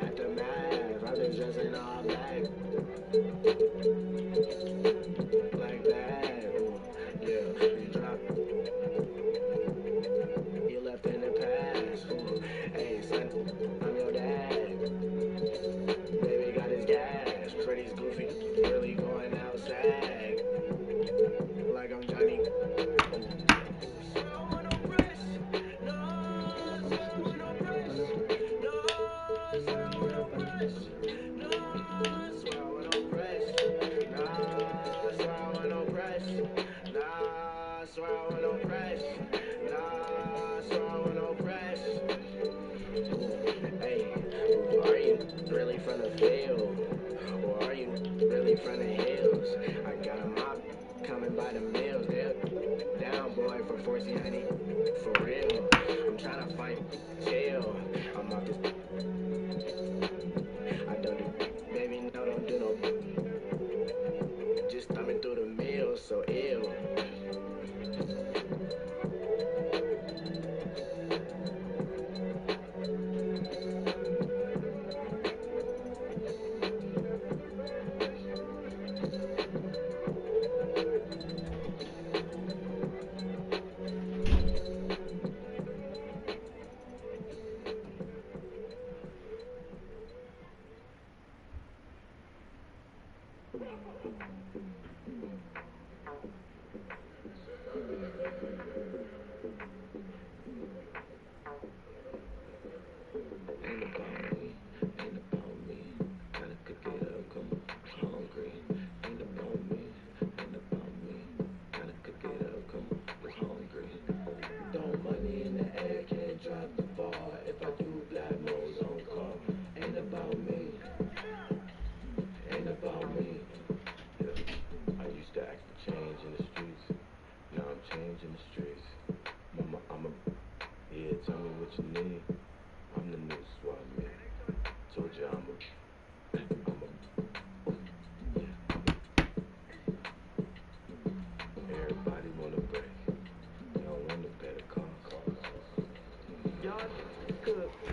Aftermath, I've been dressing all black. Black bag, yeah, you drop. You left in the past. Hey, son, I'm your dad. Baby got his gas. Pretty's goofy, really going outside. Like I'm Johnny. Really from the field, or are you really from the hills? I got a mop coming by the mills. They're down, boy, for 1400. For real, I'm trying to fight, chill. I'm off this. I don't do, baby, no, don't do no. Just thumbing through the meals, so ill.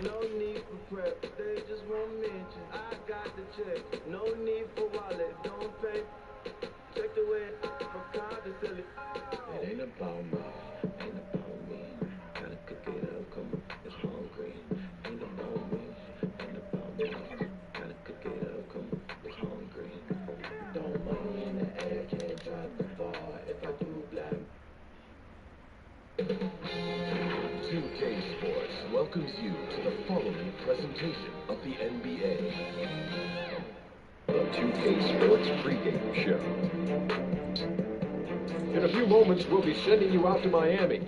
No need for prep, they just want mention. I got the check, no need for wallet, don't pay. Check the way for card to sell it. It ain't about me, ain't about me. Gotta cook it up, come on, it's hungry. Ain't about me, ain't about me. Gotta cook it up, come on, it's hungry. Don't money in the air, can't drive the bar. If I do black. 2K Sports welcomes you to the following presentation of the NBA. The 2K Sports pregame show. In a few moments, we'll be sending you out to Miami.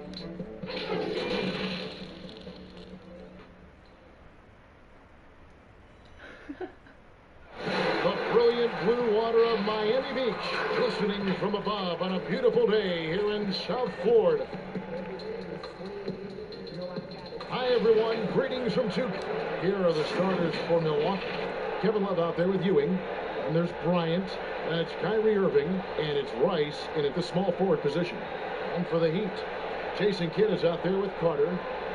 The brilliant blue water of Miami Beach, glistening from above on a beautiful day here in South Florida. Hi everyone, greetings from 2K. Here are the starters for Milwaukee. Kevin Love out there with Ewing, and there's Bryant, that's Kyrie Irving, and it's Rice in at the small forward position. And for the Heat, Jason Kidd is out there with Carter,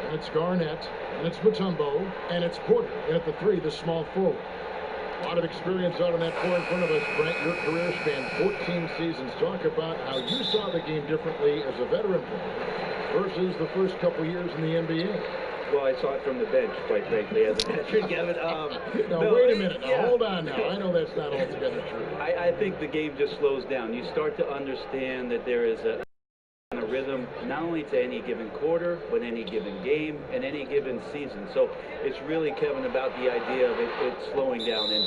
and it's Garnett, and it's Mutombo, and it's Porter in at the 3, the small forward. A lot of experience out on that floor in front of us, Brent. Your career spanned 14 seasons. Talk about how you saw the game differently as a veteran player versus the first couple years in the NBA. Well, I saw it from the bench, quite frankly, as a veteran, Kevin. No, wait a minute. Now, hold on now. I know that's not altogether true. I think the game just slows down. You start to understand that there is a rhythm, not only to any given quarter, but any given game and any given season. So it's really, Kevin, about the idea of it slowing down. And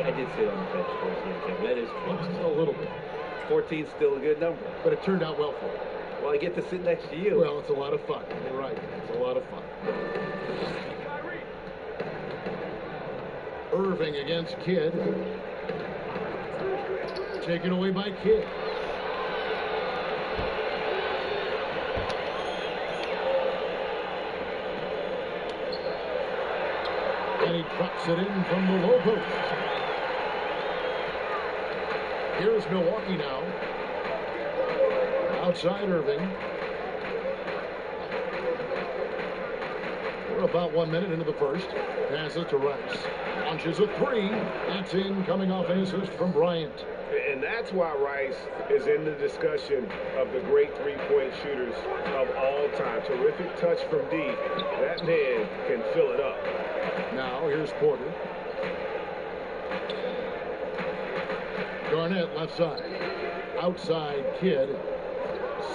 I did sit on the bench towards the end, Kevin. That is a little bit. 14 is still a good number. But it turned out well for you. Well, I get to sit next to you. Well, it's a lot of fun. You're right. It's a lot of fun. Irving against Kidd. Taken away by Kidd. And he drops it in from the low post. Here's Milwaukee now. Outside Irving. We're about 1 minute into the first. Passes to Rice. Launches a three. That's in, coming off an assist from Bryant. And that's why Rice is in the discussion of the great three-point shooters of all time. Terrific touch from deep. That man can fill it up. Now here's Porter. Garnett left side. Outside Kidd.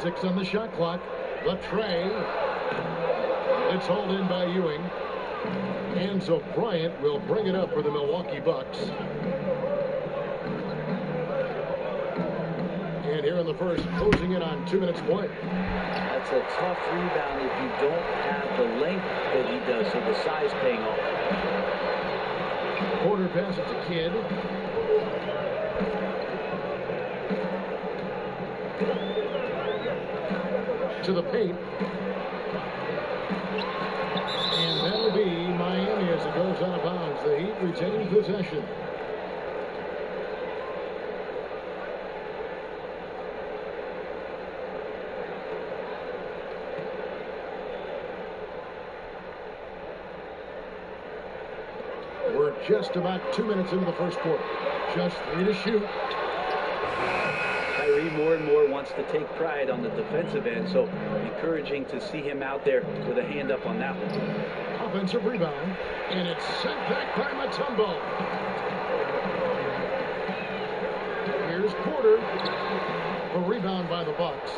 6 on the shot clock. The tray. It's hauled in by Ewing. And so Bryant will bring it up for the Milwaukee Bucks. And here in the first, closing in on 2 minutes play. That's a tough rebound if you don't have the length that he does, so the size paying off. Porter passes to Kidd. To the paint. And that'll be Miami as it goes out of bounds. The Heat retain possession. We're just about 2 minutes into the first quarter. Just 3 to shoot. Kyrie more and more wants to take pride on the defensive end, so encouraging to see him out there with a hand up on that one. Offensive rebound, and it's sent back by Mutombo. Here's Porter. A rebound by the Bucks.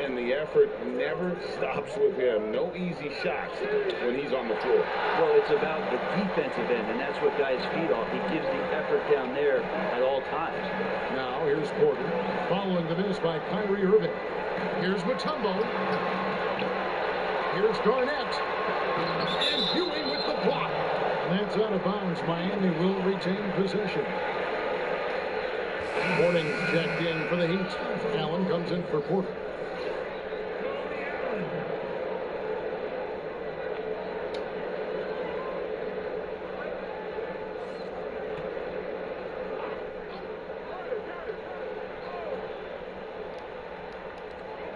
And the effort never stops with him. No easy shots when he's on the floor. Well, it's about the defensive end, and that's what guys feed off. He gives the effort down there at all times. Now here's Porter, following the miss by Kyrie Irving. Here's Mutombo. Here's Garnett. And Ewing with the block. That's out of bounds. Miami will retain possession. Morning checked in for the Heat. Allen comes in for Porter.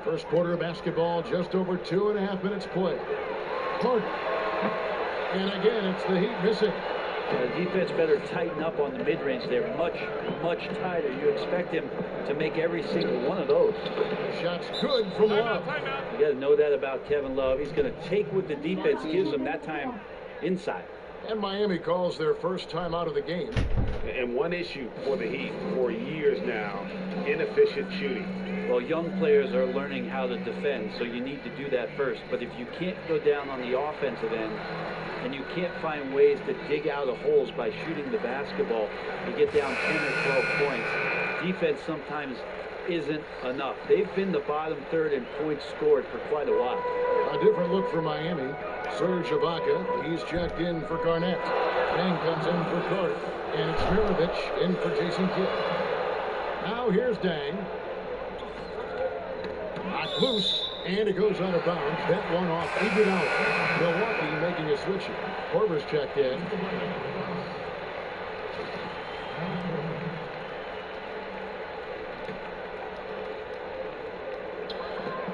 First quarter of basketball, just over 2.5 minutes play. Porter. And again, it's the Heat missing. The defense better tighten up on the mid-range. They're much, much tighter. You expect him to make every single one of those. Shots good from Love. You got to know that about Kevin Love. He's going to take what the defense gives him, that time inside. And Miami calls their first time out of the game. And one issue for the Heat for years now, inefficient shooting. Well, young players are learning how to defend, so you need to do that first. But if you can't go down on the offensive end, and you can't find ways to dig out of holes by shooting the basketball, you get down 10 or 12 points. Defense sometimes isn't enough. They've been the bottom third in points scored for quite a while. A different look for Miami. Serge Ibaka, he's checked in for Garnett. Dang comes in for Carter. And it's Mirovic in for Jason Kidd. Now here's Dang. Knocked loose, and it goes out of bounds. That one off Iguodala. Milwaukee making a switch. Korver's checked in.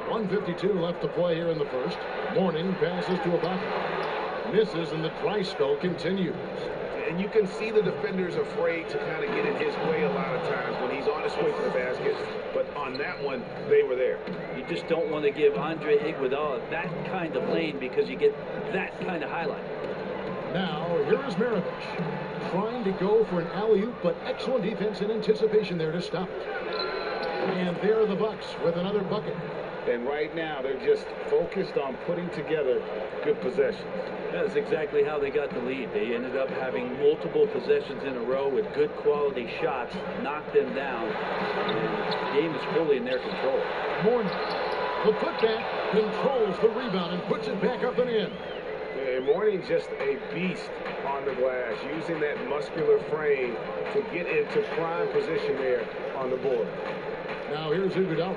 .152 left to play here in the first. Morning passes to Ibaka. Misses, and the dry spell continues. And you can see the defenders afraid to kind of get in his way a lot of times when he's on his way to the basket. But on that one, they were there. You just don't want to give Andre Iguodala that kind of lane because you get that kind of highlight. Now, here is Mirovic trying to go for an alley-oop, but excellent defense and anticipation there to stop it. And there are the Bucks with another bucket. And right now, they're just focused on putting together good possessions. That's exactly how they got the lead. They ended up having multiple possessions in a row with good quality shots, knocked them down, and the game is fully in their control. Morning. The putback controls the rebound and puts it back up and in. And Morning just a beast on the glass, using that muscular frame to get into prime position there on the board. Now here's Iguodala.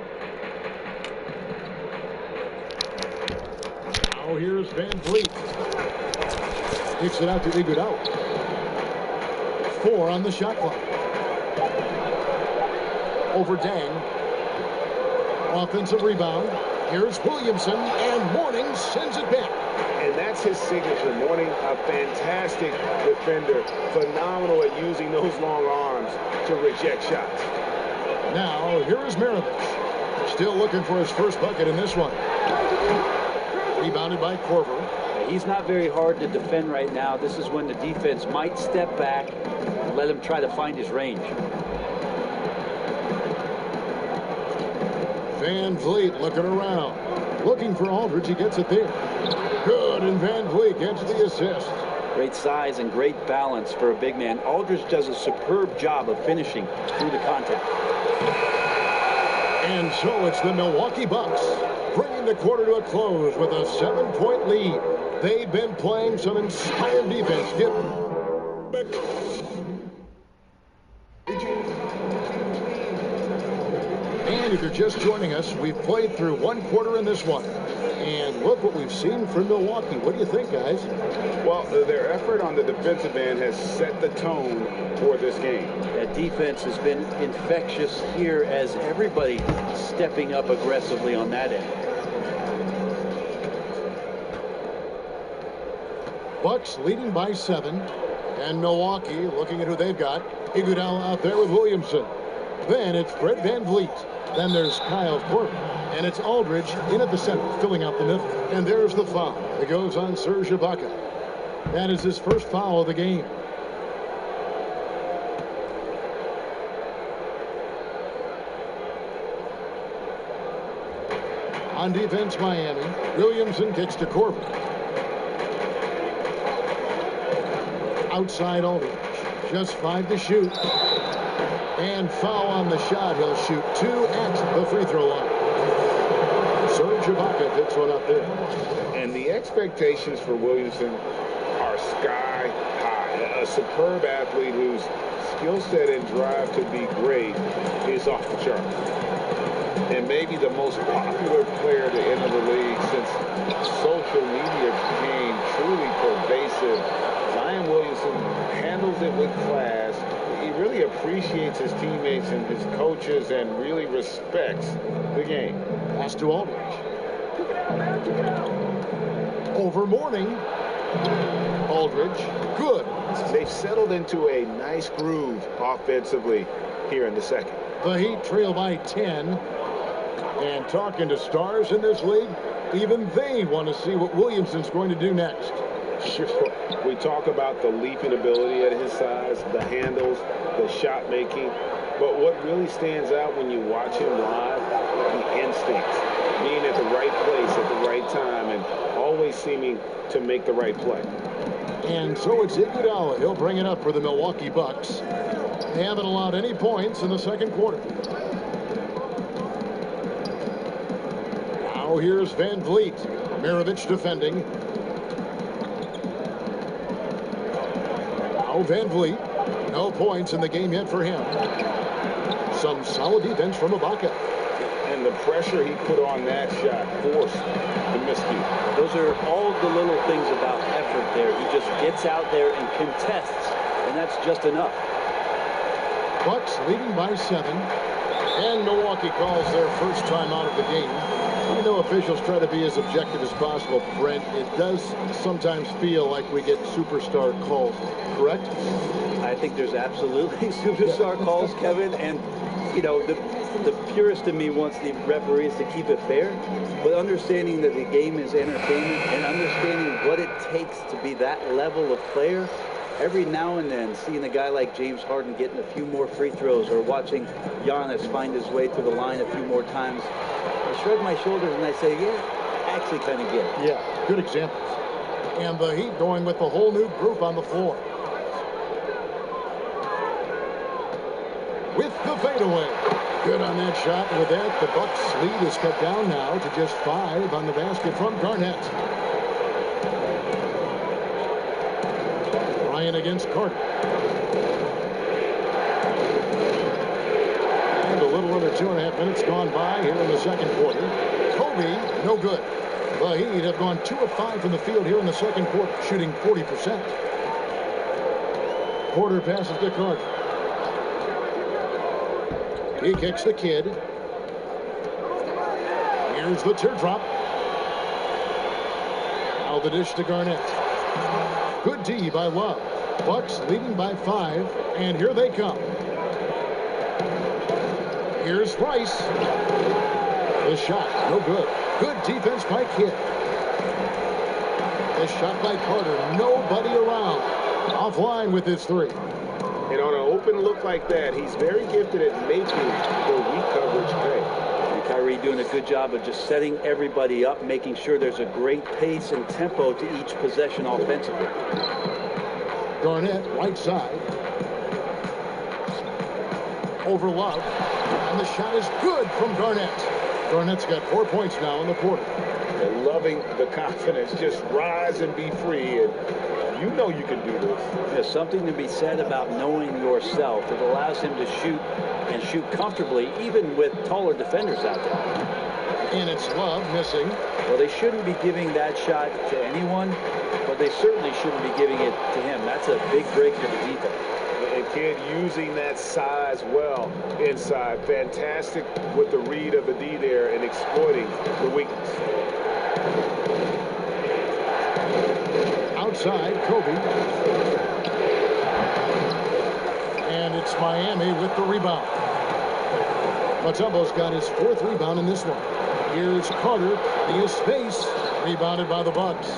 Now here's Van Vliet. Kicks it out to Iguodala. 4 on the shot clock. Over Dang. Offensive rebound. Here's Williamson, and Morning sends it back. And that's his signature. Mourning, a fantastic defender, phenomenal at using those long arms to reject shots. Now, here is Maravich. Still looking for his first bucket in this one. Rebounded by Korver. He's not very hard to defend right now. This is when the defense might step back and let him try to find his range. Van Vliet looking around. Looking for Aldridge. He gets it there. Good, and Van Vliet gets the assist. Great size and great balance for a big man. Aldridge does a superb job of finishing through the contact. And so it's the Milwaukee Bucks bringing the quarter to a close with a 7-point lead. They've been playing some inspired defense. And if you're just joining us, we've played through one quarter in this one. And look what we've seen from Milwaukee. What do you think, guys? Well, their effort on the defensive end has set the tone for this game. That defense has been infectious here as everybody stepping up aggressively on that end. Bucks leading by 7. And Milwaukee looking at who they've got. Iguodala out there with Williamson. Then it's Fred Van Vliet. Then there's Kyle Korver. And it's Aldridge in at the center, filling out the middle. And there's the foul. It goes on Serge Ibaka. That is his first foul of the game. On defense, Miami. Williamson kicks to Korver. Outside Aldridge. Just 5 to shoot. And foul on the shot. He'll shoot 2 at the free throw line. Serge Ibaka picks one up there. And the expectations for Williamson are sky high. A superb athlete whose skill set and drive to be great is off the charts. And maybe the most popular player to enter the league since social media became truly pervasive. Zion Williamson handles it with class. He really appreciates his teammates and his coaches and really respects the game. Pass to Aldridge. Over Mourning. Aldridge. Good. They've settled into a nice groove offensively here in the second. The Heat trail by 10. And talking to stars in this league, even they want to see what Williamson's going to do next. Sure. We talk about the leaping ability at his size, the handles, the shot making. But what really stands out when you watch him live, the instincts, being at the right place at the right time and always seeming to make the right play. And so it's Iguodala. He'll bring it up for the Milwaukee Bucks. They haven't allowed any points in the second quarter. Now here's Van Vliet. Maravich defending. Now Van Vliet. No points in the game yet for him. Some solid defense from Ibaka. And the pressure he put on that shot forced the miscue. Those are all the little things about effort there. He just gets out there and contests, and that's just enough. Bucks leading by 7. And Milwaukee calls their first time out of the game. Even though officials try to be as objective as possible, Brent, it does sometimes feel like we get superstar calls, correct? I think there's absolutely superstar calls, Kevin, and you know, the purist in me wants the referees to keep it fair, but understanding that the game is entertainment and understanding what it takes to be that level of player, every now and then seeing a guy like James Harden getting a few more free throws or watching Giannis find his way to the line a few more times, I shrug my shoulders and I say, yeah, I actually kind of get it. Yeah, good examples. And the Heat going with the whole new group on the floor. With the fadeaway. Good on that shot. And with that, the Bucks lead is cut down now to just 5 on the basket from Garnett. Ryan against Carter. And a little under 2.5 minutes gone by here in the second quarter. Kobe, no good. The Heat have gone 2 of 5 from the field here in the second quarter, shooting 40%. Porter passes to Carter. He kicks the kid. Here's the teardrop. Now Now the dish to Garnett. Good D by Love. Bucks leading by 5, and here they come. Here's Rice. The shot, no good. Good defense by Kidd. The shot by Carter, nobody around. Offline with his 3. And on an open look like that, he's very gifted at making the weak coverage pay. And Kyrie doing a good job of just setting everybody up, making sure there's a great pace and tempo to each possession offensively. Garnett, right side. Over Love. And the shot is good from Garnett. Garnett's got 4 points now in the quarter. And loving the confidence. Just rise and be free. And you know you can do this. There's something to be said about knowing yourself. It allows him to shoot and shoot comfortably, even with taller defenders out there. And it's Love missing. Well, they shouldn't be giving that shot to anyone, but they certainly shouldn't be giving it to him. That's a big break for the defense. And Kidd using that size well inside. Fantastic with the read of the D there and exploiting the weakness. Outside, Kobe. And it's Miami with the rebound. Mutombo's got his 4th rebound in this one. Here's Carter. He is space. Rebounded by the Bucks.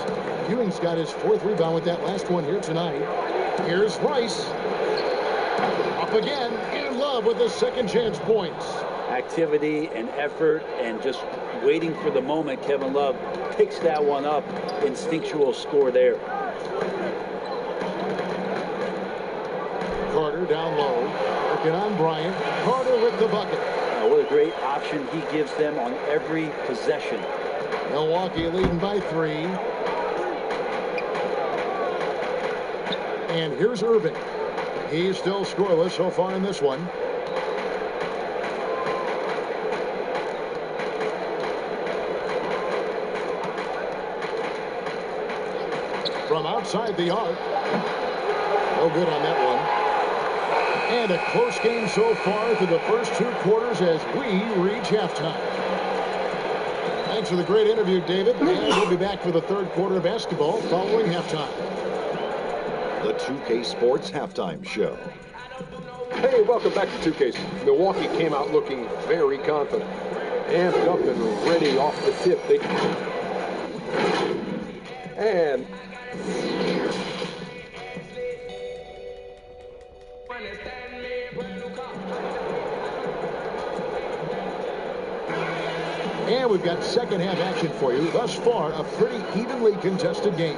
Ewing's got his 4th rebound with that last one here tonight. Here's Rice. Up again. And Love with the second chance points. Activity and effort and just waiting for the moment. Kevin Love picks that one up. Instinctual score there. Carter down low. Working on Bryant. Carter with the bucket. What a great option he gives them on every possession. Milwaukee leading by 3. And here's Irving. He's still scoreless so far in this one. From outside the arc. No good on that one. And a close game so far through the first 2 quarters as we reach halftime. Thanks for the great interview, David. And we'll be back for the 3rd quarter of basketball following halftime. The 2K Sports Halftime Show. Hey, welcome back to 2K. Milwaukee came out looking very confident. Amped up and ready off the tip. And we've got second half action for you. Thus far, a pretty evenly contested game.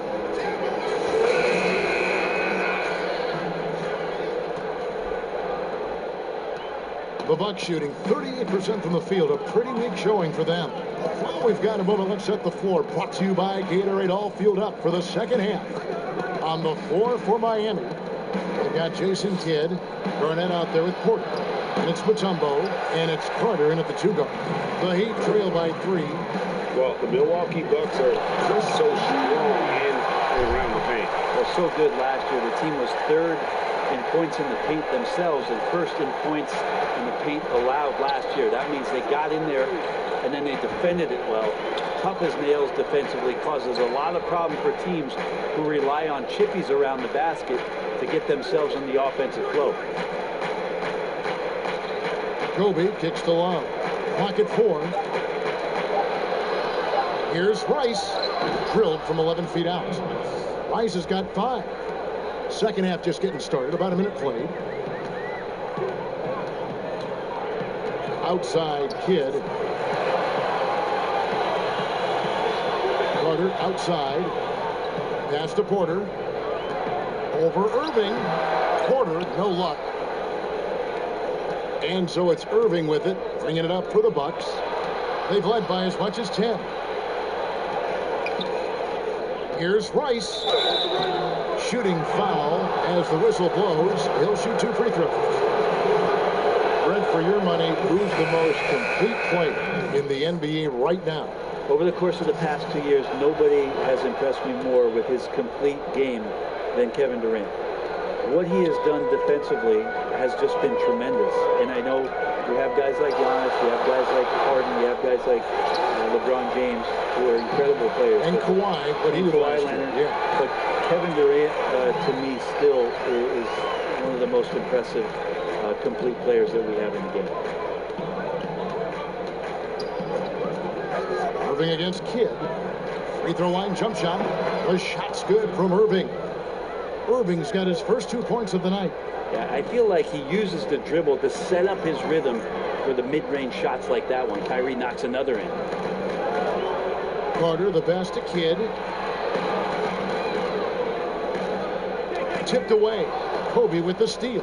The Bucks shooting 38% from the field, a pretty weak showing for them. Well, we've got a moment. Let's set the floor. Brought to you by Gatorade, all fueled up for the second half. On the floor for Miami, we've got Jason Kidd, Garnett out there with Porter. And it's Mutombo, and it's Carter in at the 2 guard. The Heat trail by 3. Well, the Milwaukee Bucks are just so strong in and around the paint. Well, so good last year. The team was 3rd in points in the paint themselves and 1st in points in the paint allowed last year. That means they got in there and then they defended it well. Tough as nails defensively, causes a lot of problem for teams who rely on chippies around the basket to get themselves in the offensive flow. Kobe kicks to Love. Clock at 4. Here's Rice. Drilled from 11 feet out. Rice has got 5. Second half just getting started. About a minute played. Outside Kidd. Carter outside. Pass to Porter. Over Irving. Porter, no luck. And so it's Irving with it, bringing it up for the Bucks. They've led by as much as 10. Here's Rice. Shooting foul as the whistle blows. He'll shoot 2 free throws. Brent, for your money, who's the most complete player in the NBA right now? Over the course of the past 2 years, nobody has impressed me more with his complete game than Kevin Durant. What he has done defensively has just been tremendous. And I know We have guys like Giannis, we have guys like Harden, we have guys like LeBron James, who are incredible players. And Kawhi, what he did last year. Leonard. Yeah. But Kevin Durant, to me, still is one of the most impressive complete players that we have in the game. Irving against Kidd. Free throw line jump shot. The shot's good from Irving. Irving's got his first 2 points of the night. Yeah, I feel like he uses the dribble to set up his rhythm for the mid-range shots like that one. Kyrie knocks another in. Carter, the pass to Kidd. Tipped away. Kobe with the steal.